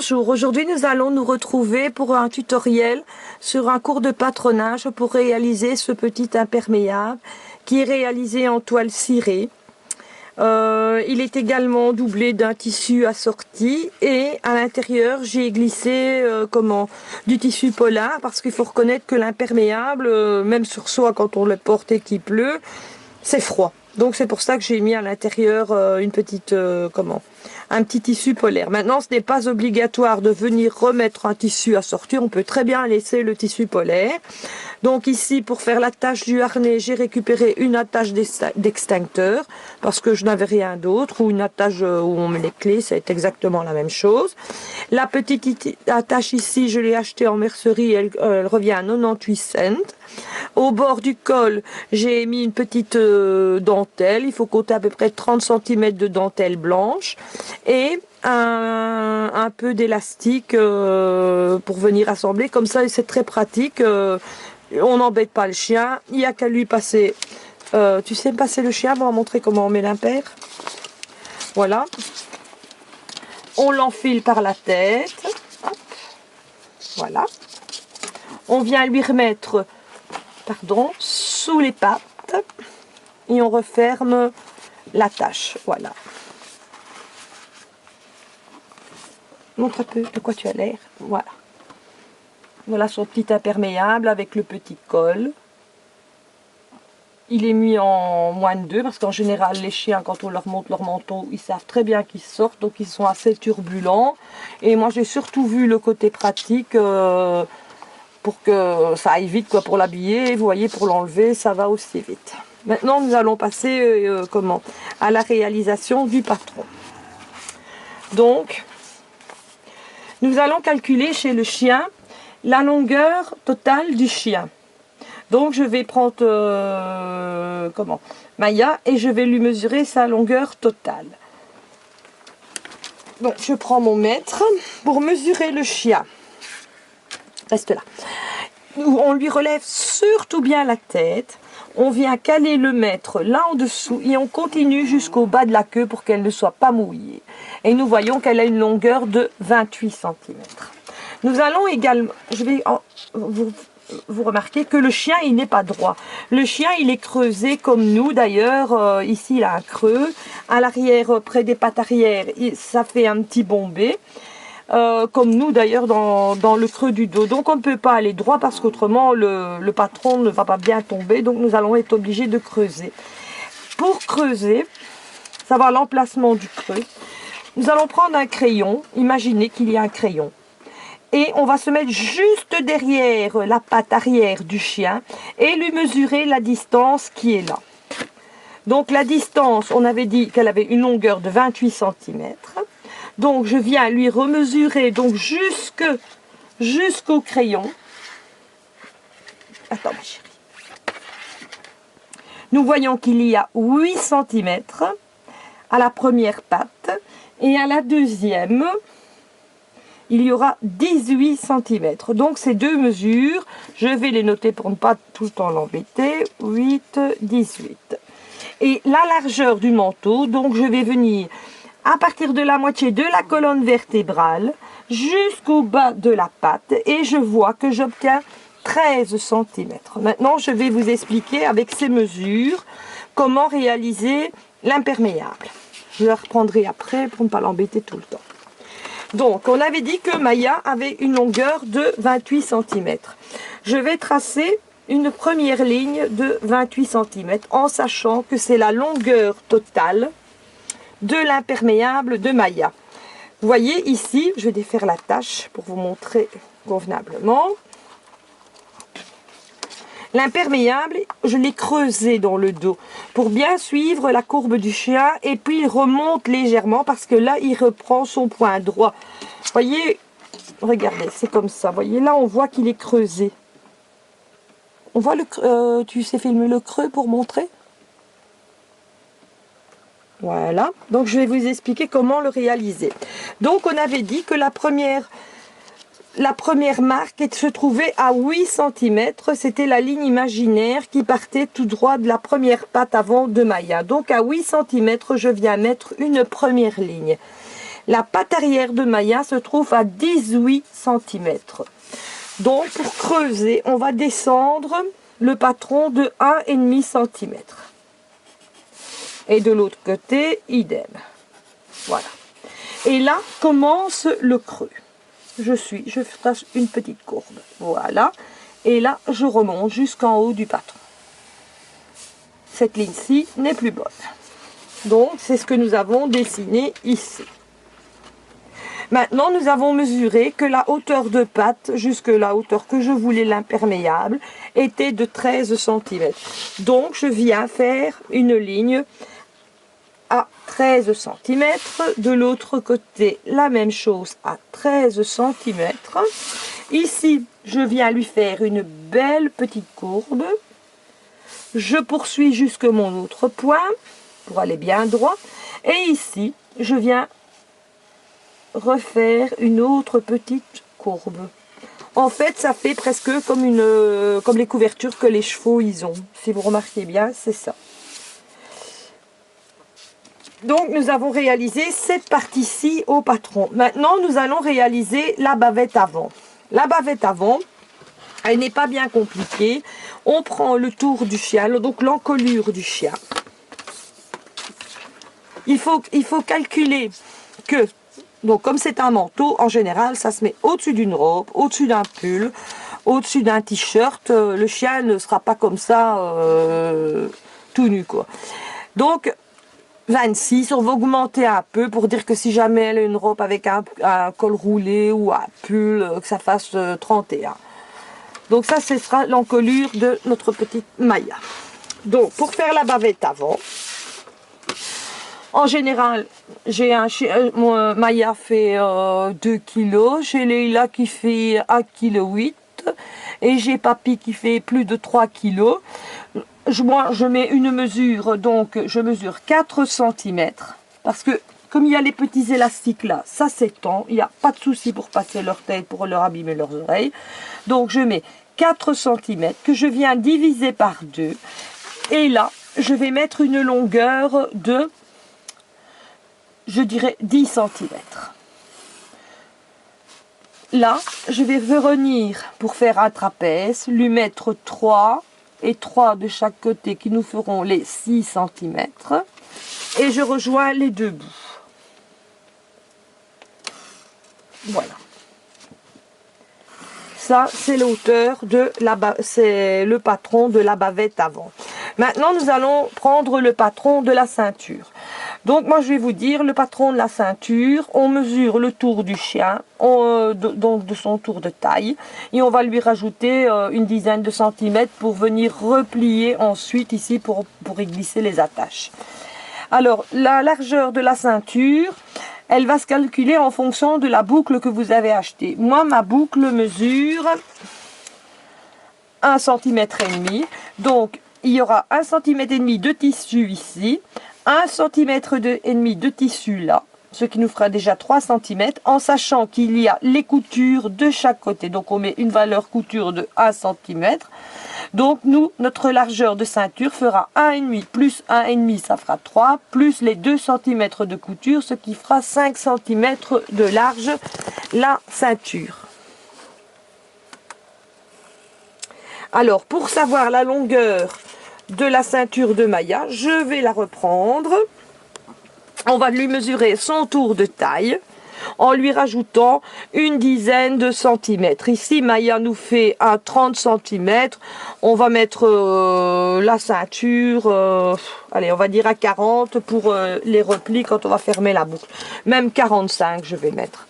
Bonjour, aujourd'hui nous allons nous retrouver pour un tutoriel sur un cours de patronage pour réaliser ce petit imperméable qui est réalisé en toile cirée. Il est également doublé d'un tissu assorti et à l'intérieur j'ai glissé du tissu polar parce qu'il faut reconnaître que l'imperméable, même sur soi quand on le porte et qu'il pleut, c'est froid. Donc c'est pour ça que j'ai mis à l'intérieur un petit tissu polaire. Maintenant, ce n'est pas obligatoire de venir remettre un tissu assorti. On peut très bien laisser le tissu polaire. Donc ici, pour faire l'attache du harnais, j'ai récupéré une attache d'extincteur parce que je n'avais rien d'autre, ou une attache où on met les clés, c'est exactement la même chose. La petite attache ici, je l'ai achetée en mercerie, elle revient à 98 cents. Au bord du col, j'ai mis une petite dentelle. Il faut compter à peu près 30 cm de dentelle blanche et un peu d'élastique pour venir assembler. Comme ça, c'est très pratique. On n'embête pas le chien. Il n'y a qu'à lui passer. Tu sais me passer le chien pour montrer comment on met l'impair. Voilà. On l'enfile par la tête. Hop. Voilà. On vient lui remettre sous les pattes et on referme l'attache. Voilà. Montre un peu de quoi tu as l'air. Voilà. Voilà son petit imperméable avec le petit col. Il est mis en -2 parce qu'en général les chiens, quand on leur monte leur manteau, ils savent très bien qu'ils sortent, donc ils sont assez turbulents. Et moi j'ai surtout vu le côté pratique pour que ça aille vite pour l'habiller. Vous voyez, pour l'enlever ça va aussi vite. Maintenant nous allons passer à la réalisation du patron. Donc nous allons calculer chez le chien la longueur totale du chien. Donc je vais prendre Maya et je vais lui mesurer sa longueur totale. Donc je prends mon mètre pour mesurer le chien. Reste là. On lui relève surtout bien la tête. On vient caler le mètre là en dessous et on continue jusqu'au bas de la queue pour qu'elle ne soit pas mouillée. Et nous voyons qu'elle a une longueur de 28 cm. Nous allons également, vous remarquez que le chien il n'est pas droit. Le chien il est creusé comme nous d'ailleurs. Ici il a un creux. À l'arrière, près des pattes arrière, ça fait un petit bombé. Comme nous d'ailleurs dans le creux du dos. Donc on ne peut pas aller droit parce qu'autrement le patron ne va pas bien tomber. Donc nous allons être obligés de creuser. Pour creuser, savoir l'emplacement du creux, nous allons prendre un crayon. Imaginez qu'il y a un crayon. Et on va se mettre juste derrière la patte arrière du chien et lui mesurer la distance qui est là. Donc la distance, on avait dit qu'elle avait une longueur de 28 cm. Donc je viens lui remesurer donc jusqu'au crayon. Attends ma chérie. Nous voyons qu'il y a 8 cm à la première patte et à la deuxième, il y aura 18 cm. Donc ces deux mesures, je vais les noter pour ne pas tout le temps l'embêter. 8, 18. Et la largeur du manteau, donc je vais venir à partir de la moitié de la colonne vertébrale jusqu'au bas de la patte et je vois que j'obtiens 13 cm. Maintenant, je vais vous expliquer avec ces mesures comment réaliser l'imperméable. Je la reprendrai après pour ne pas l'embêter tout le temps. Donc, on avait dit que Maya avait une longueur de 28 cm. Je vais tracer une première ligne de 28 cm en sachant que c'est la longueur totale de l'imperméable de Maya. Vous voyez ici, je vais défaire la tâche pour vous montrer convenablement. L'imperméable, je l'ai creusé dans le dos pour bien suivre la courbe du chien et puis il remonte légèrement parce que là, il reprend son point droit. Vous voyez, regardez, c'est comme ça. Vous voyez, là, on voit qu'il est creusé. On voit le creux, tu sais filmer le creux pour montrer ? Voilà, donc je vais vous expliquer comment le réaliser. Donc on avait dit que la première marque se trouvait à 8 cm, c'était la ligne imaginaire qui partait tout droit de la première patte avant de Maya. Donc à 8 cm, je viens mettre une première ligne. La patte arrière de Maya se trouve à 18 cm. Donc pour creuser, on va descendre le patron de 1,5 cm. Et de l'autre côté, idem. Voilà. Et là commence le creux. Je trace une petite courbe. Voilà. Et là, je remonte jusqu'en haut du patron. Cette ligne-ci n'est plus bonne. Donc, c'est ce que nous avons dessiné ici. Maintenant, nous avons mesuré que la hauteur de patte, jusque la hauteur que je voulais l'imperméable, était de 13 cm. Donc, je viens faire une ligne à 13 cm. De l'autre côté, la même chose à 13 cm. Ici, je viens lui faire une belle petite courbe. Je poursuis jusque mon autre point pour aller bien droit. Et ici, je viens refaire une autre petite courbe. En fait, ça fait presque comme les couvertures que les chevaux ils ont. Si vous remarquez bien, c'est ça. Donc, nous avons réalisé cette partie-ci au patron. Maintenant, nous allons réaliser la bavette avant. La bavette avant, elle n'est pas bien compliquée. On prend le tour du chien, donc l'encolure du chien. Il faut calculer que, donc comme c'est un manteau, en général, ça se met au-dessus d'une robe, au-dessus d'un pull, au-dessus d'un t-shirt. Le chien ne sera pas comme ça, tout nu, quoi. Donc, 26, on va augmenter un peu pour dire que si jamais elle a une robe avec un col roulé ou un pull, que ça fasse 31. Donc ça, ce sera l'encolure de notre petite Maya. Donc, pour faire la bavette avant, en général, j'ai mon Maya fait 2 kg, j'ai Leila qui fait 1,8 kg et j'ai Papy qui fait plus de 3 kg. Moi, je mets une mesure, donc je mesure 4 cm parce que comme il y a les petits élastiques là, ça s'étend, il n'y a pas de souci pour passer leur tête, pour leur abîmer leurs oreilles. Donc je mets 4 cm que je viens diviser par 2 et là, je vais mettre une longueur de, je dirais, 10 cm. Là, je vais revenir pour faire un trapèze, lui mettre 3 et 3 de chaque côté qui nous feront les 6 cm. Et je rejoins les deux bouts. Voilà. Ça, c'est l'auteur de c'est le patron de la bavette avant. Maintenant, nous allons prendre le patron de la ceinture. Donc, moi, je vais vous dire, le patron de la ceinture, on mesure le tour du chien, donc de son tour de taille, et on va lui rajouter une dizaine de centimètres pour venir replier ensuite ici pour y glisser les attaches. Alors, la largeur de la ceinture, elle va se calculer en fonction de la boucle que vous avez achetée. Moi, ma boucle mesure 1,5 cm. Donc, il y aura 1,5 cm de tissu ici, 1,5 cm de tissu là, ce qui nous fera déjà 3 cm, en sachant qu'il y a les coutures de chaque côté. Donc, on met une valeur couture de 1 cm. Donc, notre largeur de ceinture fera 1,5 plus 1,5, ça fera 3, plus les 2 cm de couture, ce qui fera 5 cm de large la ceinture. Alors, pour savoir la longueur de la ceinture de Maya, je vais la reprendre. On va lui mesurer son tour de taille en lui rajoutant une dizaine de centimètres. Ici, Maya nous fait un 30 cm. On va mettre la ceinture, allez, on va dire à 40 pour les replis quand on va fermer la boucle. Même 45, je vais mettre.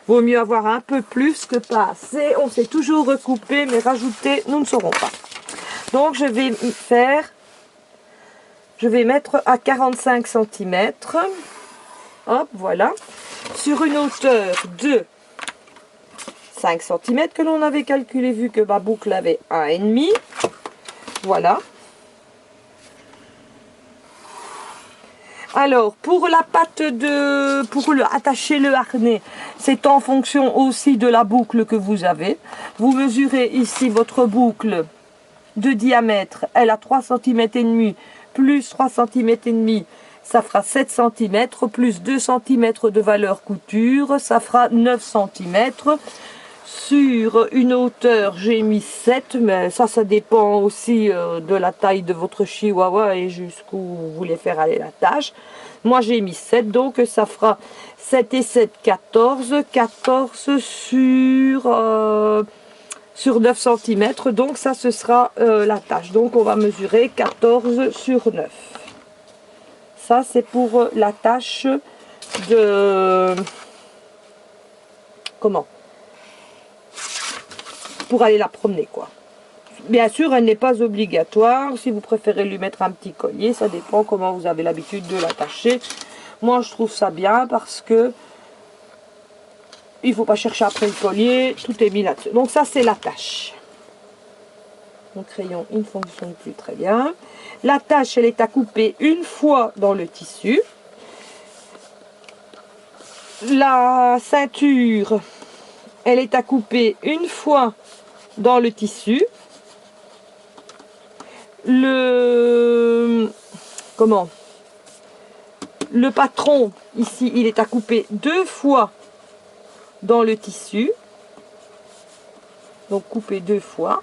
Vaut mieux avoir un peu plus que pas assez. On sait toujours recouper, mais rajouter, nous ne saurons pas. Donc, je vais mettre à 45 cm. Hop, voilà. Sur une hauteur de 5 cm que l'on avait calculé, vu que ma boucle avait 1,5. Voilà. Alors, pour la patte attacher le harnais, c'est en fonction aussi de la boucle que vous avez. Vous mesurez ici votre boucle de diamètre, elle a 3 cm et demi plus 3 cm et demi ça fera 7 cm, plus 2 cm de valeur couture, ça fera 9 cm. Sur une hauteur, j'ai mis 7, mais ça dépend aussi de la taille de votre chihuahua et jusqu'où vous voulez faire aller la tâche. Moi, j'ai mis 7, donc ça fera 7 et 7, 14. 14 sur 9 cm, donc ça, ce sera la tâche. Donc, on va mesurer 14 sur 9. Ça, c'est pour la tâche de... Comment? Pour aller la promener, quoi. Bien sûr, elle n'est pas obligatoire. Si vous préférez lui mettre un petit collier, ça dépend comment vous avez l'habitude de l'attacher. Moi, je trouve ça bien parce que il ne faut pas chercher après le collier. Tout est mis là-dessus. Donc ça, c'est l'attache. Mon crayon, il ne fonctionne plus très bien. L'attache, elle est à couper une fois dans le tissu. La ceinture, elle est à couper une fois dans le tissu. Le patron, ici, il est à couper 2 fois dans le tissu. Donc, couper 2 fois.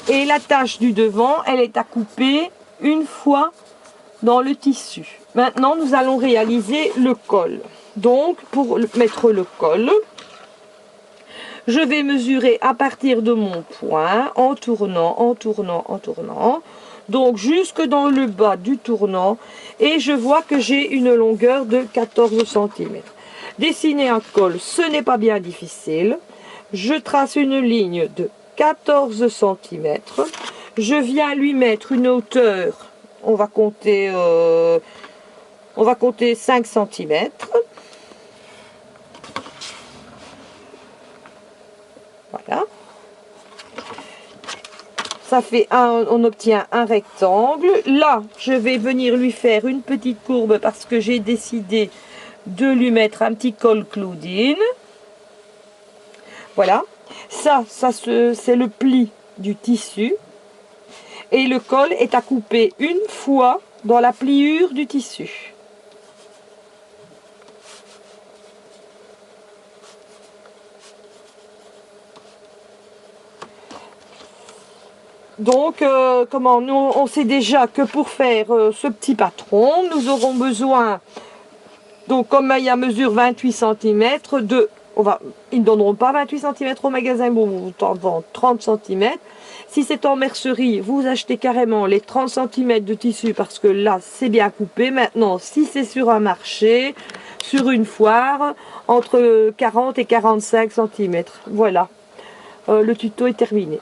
Et la tache du devant, elle est à couper une fois dans le tissu. Maintenant, nous allons réaliser le col. Donc, pour mettre le col, je vais mesurer à partir de mon point, en tournant, en tournant, en tournant. Donc, jusque dans le bas du tournant. Et je vois que j'ai une longueur de 14 cm. Dessiner un col, ce n'est pas bien difficile. Je trace une ligne de 14 cm. Je viens lui mettre une hauteur, on va compter 5 cm. Voilà. Ça fait on obtient un rectangle. Là, je vais venir lui faire une petite courbe parce que j'ai décidé de lui mettre un petit col Claudine. Voilà. Ça c'est le pli du tissu. Et le col est à couper une fois dans la pliure du tissu. Donc, nous, on sait déjà que pour faire ce petit patron, nous aurons besoin, donc comme il y a mesure 28 cm, ils ne donneront pas 28 cm au magasin, bon, vous en vendez 30 cm. Si c'est en mercerie, vous achetez carrément les 30 cm de tissu parce que là, c'est bien coupé. Maintenant, si c'est sur un marché, sur une foire, entre 40 et 45 cm. Voilà, le tuto est terminé.